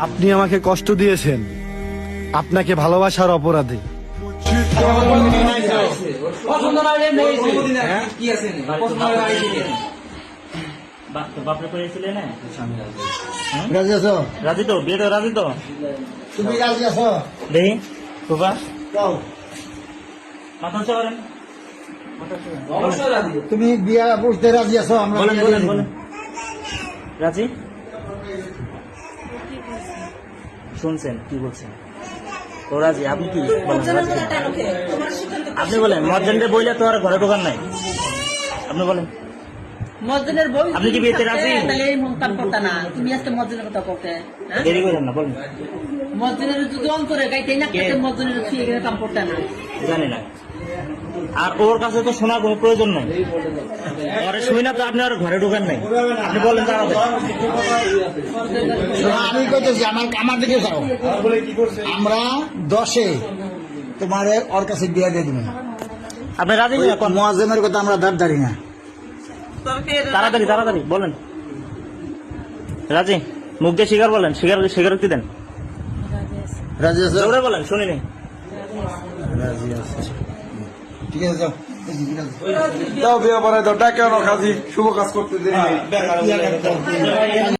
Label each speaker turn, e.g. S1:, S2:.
S1: আপনি আমাকে কষ্ট দিয়েছেন, আপনাকে ভালোবাসার অপরাধে।
S2: রাজি তো? বিয়ে তো রাজি তো?
S3: তুমি রাজি আছো?
S2: দেখি বাবা মাথা করেন।
S3: তুমি বিয়া বলতে রাজি আছো? আমরা
S2: বলেন বলেন বলেন। রাজি? শুনছেন কি বলছেন? ও রাজি। আপনি কি বলেন? আপনি বলেন মর্যাদা বইলে তো আর ঘরে ঢোকার নাই। আপনি বলেন
S4: মসজিদের বই
S2: আপনি কি বিয়েতে রাজি?
S4: তাহলে এই মন কাম করতা না। তুমি আজকে মসজিদের কথা করতে
S2: দেরি করেন না, বলেন।
S4: মসজিদের যদি অন্তরে গাইতে না কেটে মসজিদের ফিরে গেলে কাম করতে না।
S2: জানি না। আর ওর কাছে তো শোনার কোনো প্রয়োজন নাই। ঘরে শুই না তো আপনি আর ঘরে ঢোকার নাই। আপনি বলেন তাড়াতাড়ি।
S3: আমি কইতেছি আমার দিকে যাও। আমরা 10-এ তোমার ওর কাছে বিয়া দিয়ে দিবেন।
S2: আপনি রাজি না?
S3: মুয়াজ্জিমের কথা আমরা দাঁড়ি না।
S2: তাড়াতাড়ি তাড়াতাড়ি বলেন। রাজি? মুখ দিয়ে স্বীকার বলেন। স্বীকারোক্তি দেন।
S3: রাজি আছো?
S2: জোরে বলেন, শুনিনি।
S3: রাজি আছে। ঠিক আছে, যাও।
S5: দাও বিয়ে পরে দাও, ডাকে আনো কাজী, শুভ কাজ করতে দেরি নেই।